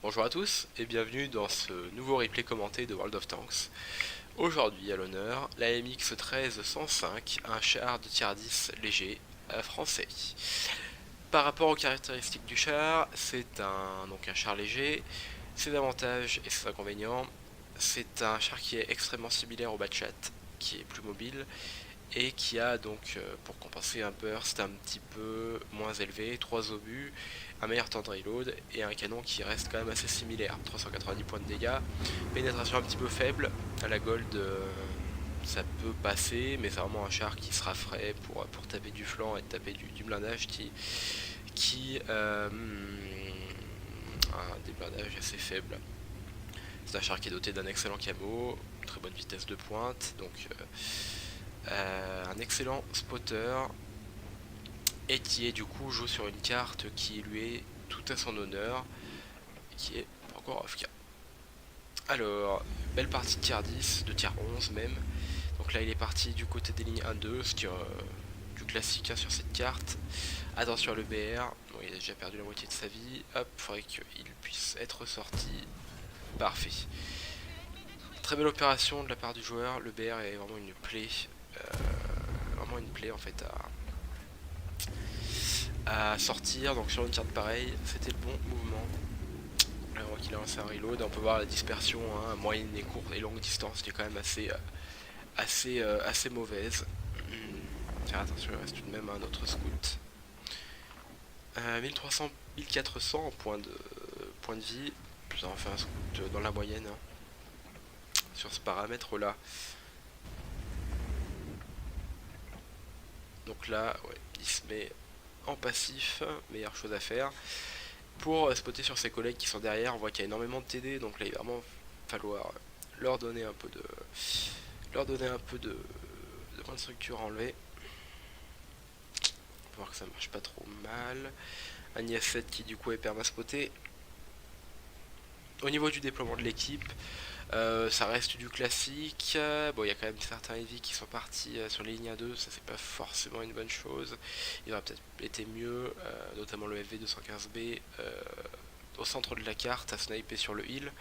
Bonjour à tous et bienvenue dans ce nouveau replay commenté de World of Tanks. Aujourd'hui à l'honneur, la MX 13-105, un char de tier 10 léger français. Par rapport aux caractéristiques du char, c'est un char léger, ses avantages et ses inconvénients. C'est un char qui est extrêmement similaire au Batchat, qui est plus mobile et qui a donc pour compenser un burst un petit peu moins élevé, 3 obus, un meilleur temps de reload et un canon qui reste quand même assez similaire, 390 points de dégâts, pénétration un petit peu faible, à la gold ça peut passer, mais c'est vraiment un char qui sera frais pour taper du flanc et taper du blindage qui a des blindages assez faibles. C'est un char qui est doté d'un excellent camo, très bonne vitesse de pointe, donc un excellent spotter et qui est du coup joue sur une carte qui lui est tout à son honneur, qui est encore AFK. Alors, belle partie de tier 10, de tier 11 même. Donc là il est parti du côté des lignes 1-2, ce qui est du classique sur cette carte. Attention à l'EBR, bon, il a déjà perdu la moitié de sa vie. Hop, il faudrait qu'il puisse être sorti. Parfait. Très belle opération de la part du joueur, l'EBR est vraiment une plaie. En fait à sortir, donc sur une carte pareille, c'était le bon mouvement. Là on voit qu'il a lancé un reload, on peut voir la dispersion à moyenne et courte et longue distance qui est quand même assez mauvaise. Faire attention, il reste tout de même un autre scout. 1300, 1400 en point de vie, ça en fait un scout dans la moyenne sur ce paramètre là. Donc là, ouais, il se met en passif, meilleure chose à faire. Pour spotter sur ses collègues qui sont derrière, on voit qu'il y a énormément de TD, donc là il va vraiment falloir leur donner un peu de points de structure à enlever. On peut voir que ça marche pas trop mal. Un IS-7 qui du coup est perma-spoté. Au niveau du déploiement de l'équipe, ça reste du classique. Bon, il y a quand même certains heavy qui sont partis sur les lignes A2, ça c'est pas forcément une bonne chose. Il aurait peut-être été mieux, notamment le FV215B au centre de la carte à sniper sur le heal.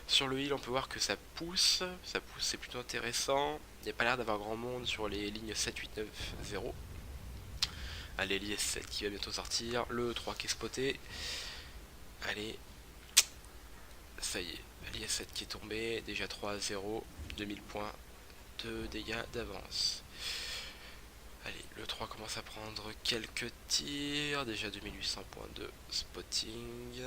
Sur le heal, on peut voir que ça pousse, c'est plutôt intéressant. Il n'y a pas l'air d'avoir grand monde sur les lignes 7, 8, 9, 0. Allez, l'IS-7 qui va bientôt sortir, le E3 qui est spoté. Allez, ça y est. L'IS-7 qui est tombé, déjà 3-0, 2000 points de dégâts d'avance. Allez, le 3 commence à prendre quelques tirs, déjà 2800 points de spotting.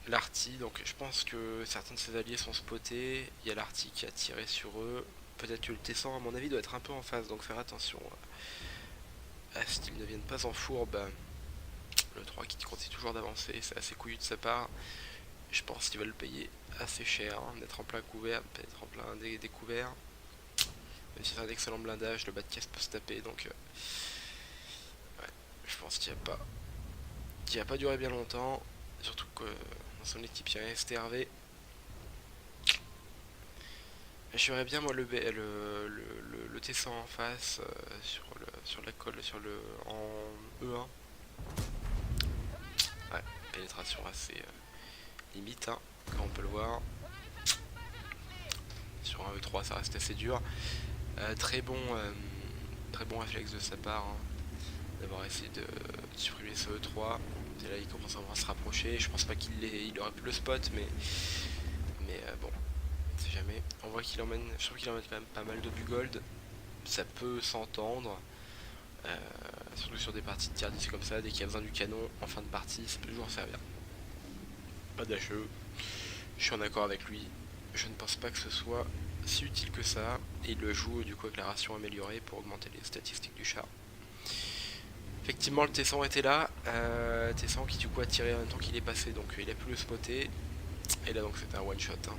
L'arty, donc je pense que certains de ses alliés sont spotés, il y a l'arty qui a tiré sur eux. Peut-être que le T100 à mon avis doit être un peu en face, donc faire attention à ce qu'ils ne viennent pas en fourbe. Le 3 qui continue toujours d'avancer, c'est assez couillu de sa part. Je pense qu'il va le payer assez cher, d'être en plein couvert, peut-être en plein découvert. Même si c'est un excellent blindage, le bas de caisse peut se taper, donc ouais, je pense qu'il va pas durer bien longtemps. Surtout que dans son équipe il y a un STRV. Je verrais bien moi le T100 en face sur la colle en E1. Ouais, pénétration assez limite, hein, comme on peut le voir. Sur un E3 ça reste assez dur. Très bon réflexe de sa part, hein, d'avoir essayé de supprimer ce E3. Et là il commence à se rapprocher. Je pense pas qu'il aurait pu le spot, mais bon, on sait jamais. On voit qu'il emmène, je trouve qu'il emmène quand même pas mal d'obus gold. Ça peut s'entendre. Surtout sur des parties de tier 10 comme ça, dès qu'il y a besoin du canon en fin de partie, ça peut toujours servir. Pas d'HE, je suis en accord avec lui, je ne pense pas que ce soit si utile que ça, et il le joue du coup avec la ration améliorée pour augmenter les statistiques du char. Effectivement le T100 était là, T100 qui du coup a tiré en même temps qu'il est passé, donc il a pu le spotter, et là donc c'était un one shot, hein.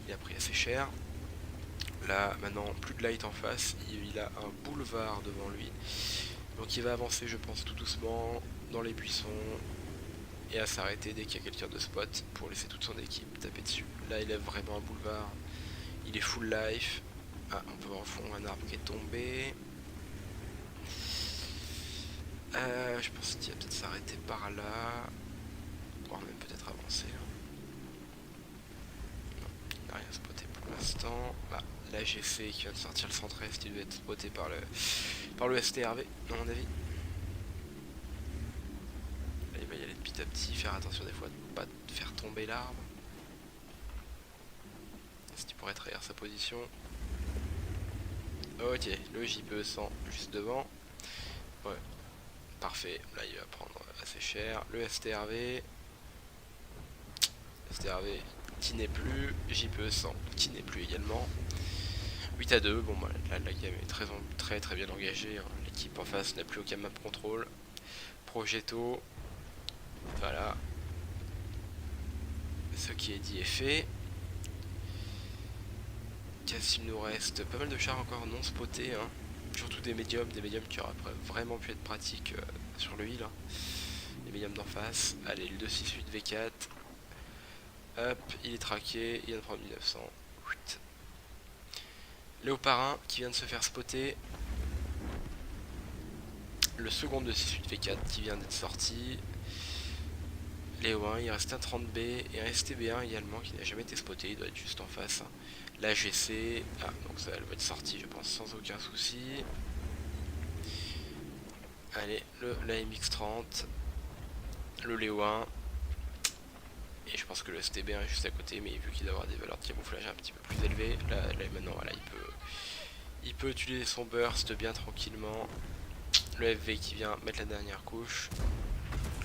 Il a pris assez cher. Là maintenant plus de light en face, il a un boulevard devant lui, donc il va avancer je pense tout doucement dans les buissons et à s'arrêter dès qu'il y a quelqu'un de spot pour laisser toute son équipe taper dessus. Là il a vraiment un boulevard, il est full life. Ah, on peut voir au fond un arbre qui est tombé. Je pense qu'il va peut-être s'arrêter par là. voire même peut-être avancer. Non, il n'a rien spoté pour l'instant. Ah, là GC qui vient de sortir le centre-est, il doit être spoté par le STRV, à mon avis. Là, il va y aller de petit à petit, faire attention des fois de ne pas faire tomber l'arbre. Est-ce qu'il pourrait trahir sa position? Ok, le JPE 100 juste devant. Ouais, parfait. Là, il va prendre assez cher. Le STRV. STRV qui n'est plus. JPE 100 qui n'est plus également. 8-2. Bon, bah, là, la game est très bien engagée. Hein. L'équipe en face n'a plus aucun map control. Progetto. Voilà. Ce qui est dit est fait. Qu'est-ce qu'il nous reste? Pas mal de chars encore non spotés, hein. Surtout des médiums qui auraient vraiment pu être pratiques sur le heal. Hein. Les médiums d'en face. Allez, le 268 V4. Hop, il est traqué, il vient de prendre 1900. Léopard 1 qui vient de se faire spotter. Le second 268 V4 qui vient d'être sorti. Léo 1, il reste un 30B et un STB1 également qui n'a jamais été spoté, il doit être juste en face. La GC, ah donc ça elle va être sortie je pense sans aucun souci. Allez, la MX30, le Léo 1, et je pense que le STB1 est juste à côté, mais vu qu'il doit avoir des valeurs de camouflage un petit peu plus élevées, là maintenant voilà, il peut utiliser son burst bien tranquillement. Le FV qui vient mettre la dernière couche.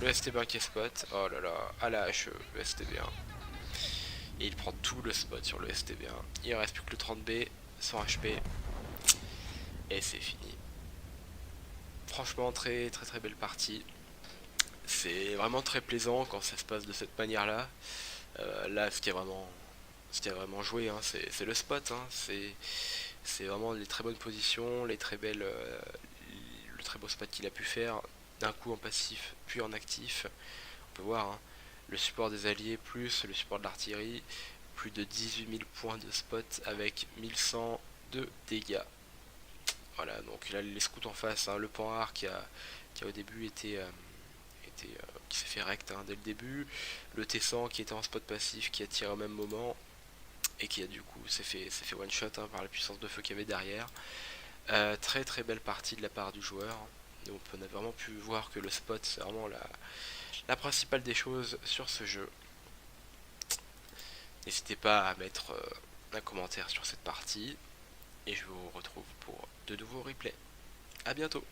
Le STB1 qui est spot, oh là là, à la HE, le STB1. Et il prend tout le spot sur le STB1. Il ne reste plus que le 30B, 100 HP. Et c'est fini. Franchement, très belle partie. C'est vraiment très plaisant quand ça se passe de cette manière-là. Là, ce qui a vraiment joué, hein, c'est le spot. Hein. C'est vraiment les très bonnes positions, le très beau spot qu'il a pu faire. D'un coup en passif, puis en actif. On peut voir, hein, le support des alliés plus le support de l'artillerie, plus de 18 000 points de spot avec 1100 de dégâts. Voilà, donc là les scouts en face, hein, le Panhard qui a au début qui s'est fait rect, hein, dès le début, le T100 qui était en spot passif qui a tiré au même moment et qui a du coup s'est fait one shot, hein, par la puissance de feu qu'il y avait derrière. Très belle partie de la part du joueur. Donc on a vraiment pu voir que le spot c'est vraiment la principale des choses sur ce jeu. N'hésitez pas à mettre un commentaire sur cette partie et je vous retrouve pour de nouveaux replays. A bientôt.